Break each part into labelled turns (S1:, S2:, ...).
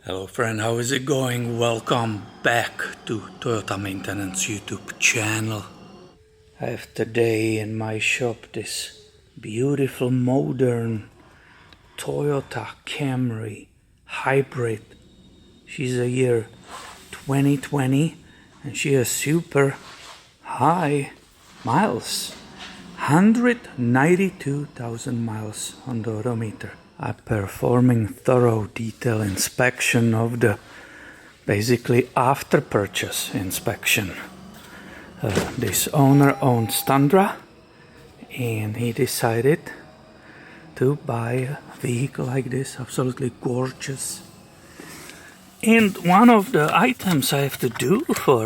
S1: Hello friend, how is it going? Welcome back to Toyota Maintenance YouTube channel. I have today in my shop this beautiful modern Toyota Camry Hybrid. She's a year 2020 and she has super high miles. 192,000 miles on the odometer. I'm performing thorough detail inspection of the basically after purchase inspection. This owner owns Tundra and he decided to buy a vehicle like this, absolutely gorgeous. And one of the items I have to do for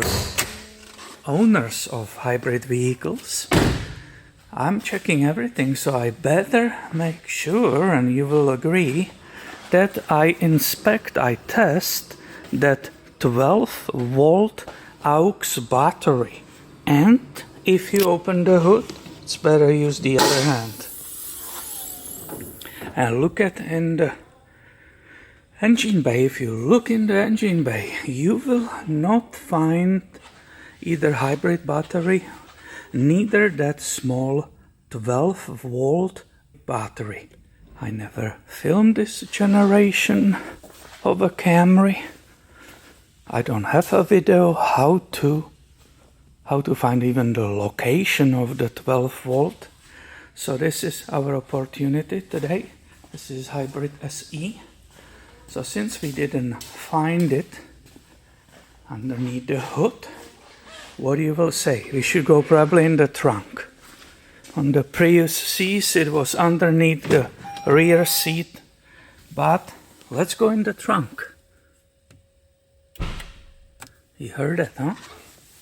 S1: owners of hybrid vehicles, I'm checking everything, so I better make sure, and you will agree, that I test that 12-volt aux battery. And if you open the hood, it's better use the other hand. And look at in the engine bay. If you look in the engine bay, you will not find either hybrid battery, neither that small 12-volt battery. I never filmed this generation of a Camry. I don't have a video how to find even the location of the 12-volt. So this is our opportunity today. This is Hybrid SE. So since we didn't find it underneath the hood, what you will say? We should go probably in the trunk. On the Prius C's it was underneath the rear seat, but let's go in the trunk. You heard it, huh?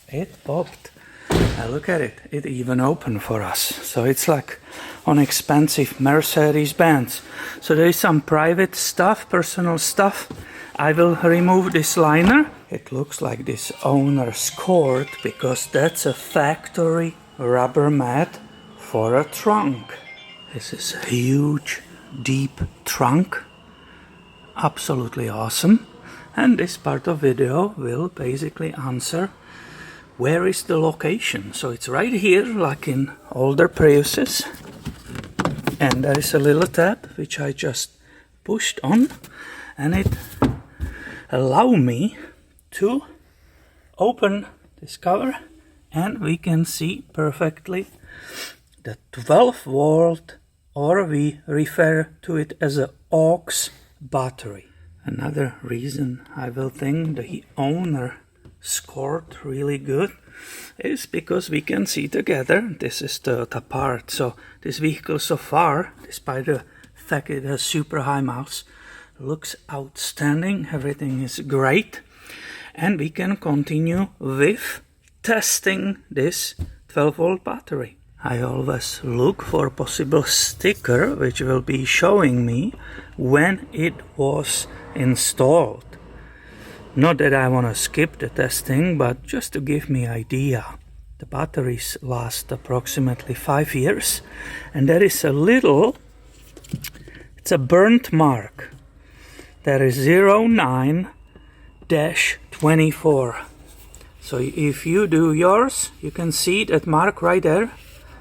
S1: It popped. Now look at it, it even opened for us. So it's like on expensive Mercedes-Benz. So there is some private stuff, personal stuff. I will remove this liner. It looks like this owner scored because that's a factory rubber mat for a trunk. This is a huge, deep trunk. Absolutely awesome. And this part of video will basically answer where is the location. So it's right here, like in older Priuses. And there is a little tab which I just pushed on, and it allow me to open this cover, and we can see perfectly the 12-volt, or we refer to it as a aux battery. Another reason I will think the owner scored really good is because we can see together, this is the part. So this vehicle so far, despite the fact it has super high miles, looks outstanding. Everything is great, and we can continue with testing this 12-volt battery. I always look for a possible sticker which will be showing me when it was installed. Not that I want to skip the testing, but just to give me idea. The batteries last approximately 5 years, and there is a little, it's a burnt mark. There is 09-24. So if you do yours, you can see that mark right there.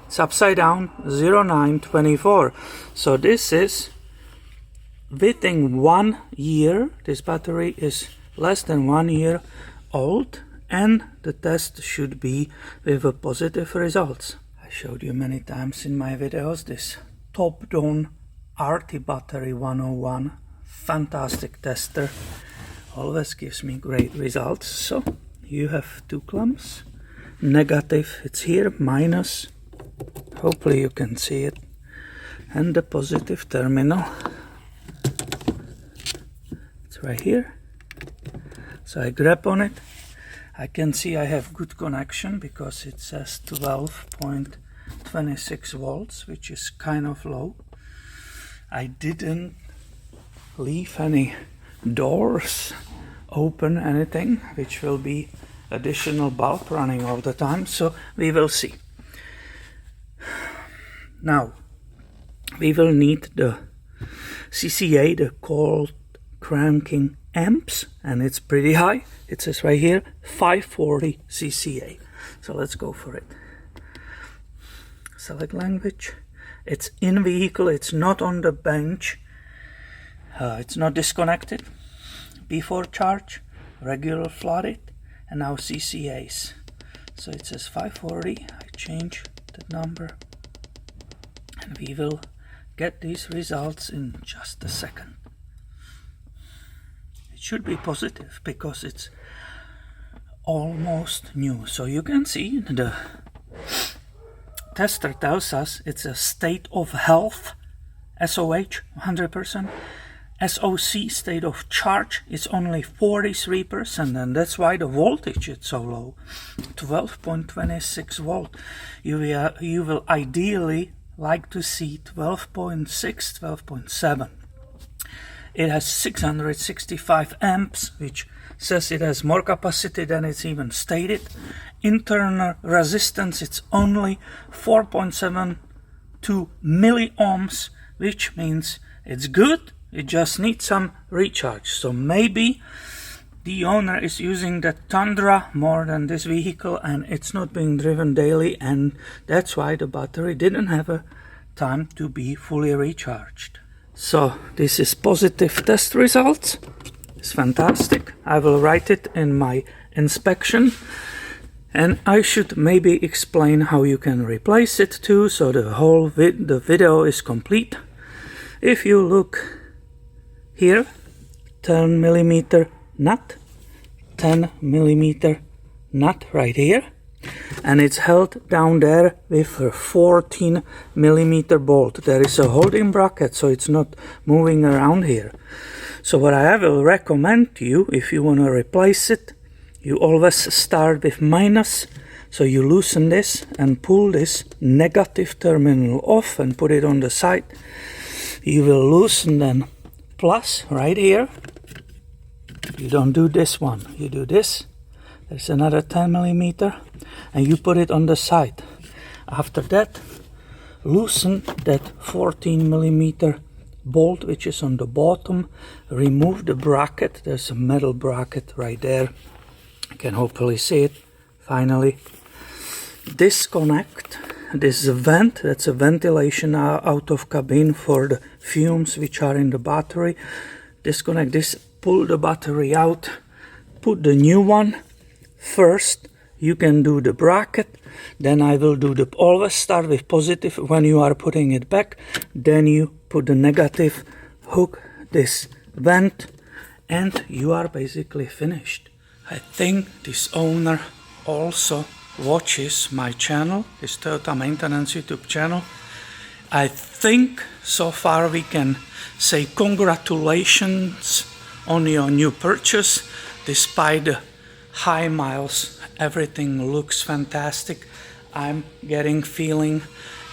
S1: It's upside down, 0924. So this is within 1 year. This battery is less than 1 year old, and the test should be with a positive results. I showed you many times in my videos this top-down RT battery 101. Fantastic tester, always gives me great results. So you have two clumps, negative, it's here, minus, hopefully you can see it, and the positive terminal, it's right here. So I grab on it, I can see I have good connection because it says 12.26 volts, which is kind of low. I didn't leave any doors open, anything, which will be additional bulb running all the time, so we will see. Now we will need the CCA, the cold cranking amps, and it's pretty high. It says right here 540 cca. So let's go for it. Select language. It's in vehicle, it's not on the bench, it's not disconnected. Before charge, regular flooded, and now CCAs. So it says 540. I change the number, and we will get these results in just a second. It should be positive because it's almost new. So you can see the tester tells us it's a state of health, SOH 100%. SOC, state of charge, is only 43%, and that's why the voltage is so low, 12.26 volt. You will ideally like to see 12.6, 12.7. It has 665 amps, which says it has more capacity than it's even stated. Internal resistance, it's only 4.72 milliohms, which means it's good. It just needs some recharge. So maybe the owner is using the Tundra more than this vehicle, and it's not being driven daily, and that's why the battery didn't have a time to be fully recharged. So this is positive test results. It's fantastic. I will write it in my inspection, and I should maybe explain how you can replace it too, so the video is complete. If you look here, 10 millimeter nut, 10 millimeter nut right here, and it's held down there with a 14 millimeter bolt. There is a holding bracket, so it's not moving around here. So what I will recommend to you, if you want to replace it, you always start with minus. So you loosen this and pull this negative terminal off and put it on the side. You will loosen then plus right here. You don't do this one, you do this. There's another 10 millimeter, and you put it on the side. After that, loosen that 14 millimeter bolt which is on the bottom. Remove the bracket. There's a metal bracket right there. You can hopefully see it. Finally, disconnect this vent. That's a ventilation out of cabin for the fumes which are in the battery. Disconnect this, pull the battery out, put the new one. First you can do the bracket, then I will do the, always start with positive when you are putting it back, then you put the negative, hook this vent, and you are basically finished. I think this owner also watches my channel, this Toyota Maintenance YouTube channel. I think so far we can say congratulations on your new purchase. Despite the high miles, everything looks fantastic. I'm getting feeling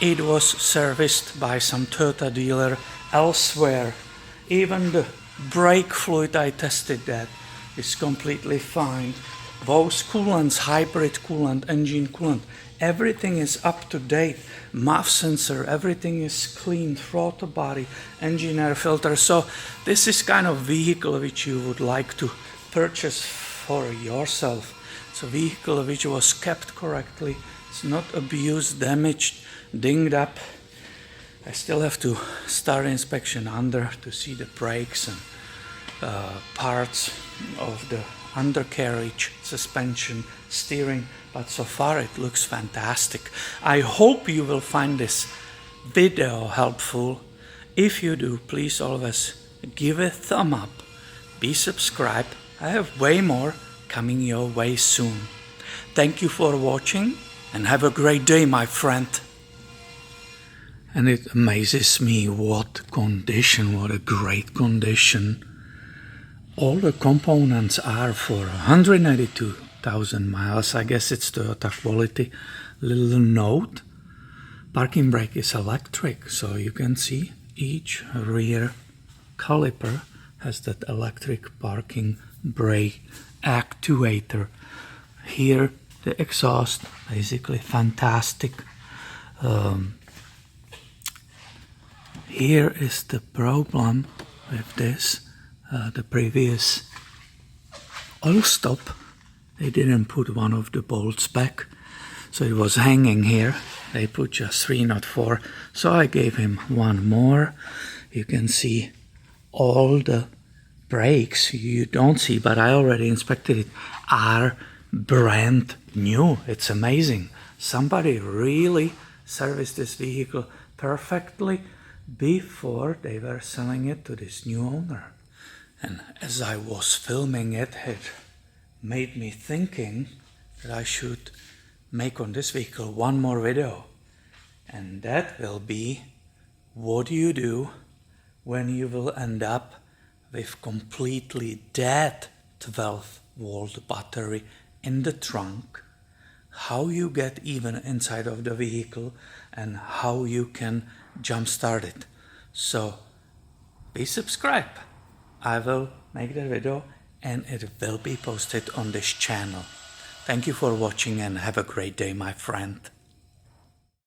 S1: it was serviced by some Toyota dealer elsewhere. Even the brake fluid, I tested that, is completely fine. Those coolants, hybrid coolant, engine coolant, everything is up to date. MAF sensor, everything is clean, throttle body, engine air filter. So this is kind of vehicle which you would like to purchase for yourself. It's a vehicle which was kept correctly. It's not abused, damaged, dinged up. I still have to start inspection under to see the brakes and parts of the undercarriage, suspension, steering, but so far it looks fantastic. I hope you will find this video helpful. If you do, please always give a thumb up, be subscribed. I have way more coming your way soon. Thank you for watching and have a great day, my friend. And it amazes me what condition, what a great condition all the components are for 182,000 miles. I guess it's Toyota quality. Little note, parking brake is electric, so you can see each rear caliper has that electric parking brake actuator. Here the exhaust, basically fantastic. Here is the problem with this. The previous oil stop, they didn't put one of the bolts back, so it was hanging here. They put just 3, not 4, so I gave him one more. You can see all the brakes you don't see, but I already inspected it, are brand new. It's amazing. Somebody really serviced this vehicle perfectly before they were selling it to this new owner. And as I was filming it, it made me thinking that I should make on this vehicle one more video. And that will be, what do you do when you will end up with completely dead 12-volt battery in the trunk, how you get even inside of the vehicle, and how you can jumpstart it. So please subscribe. I will make the video and it will be posted on this channel. Thank you for watching and have a great day, my friend.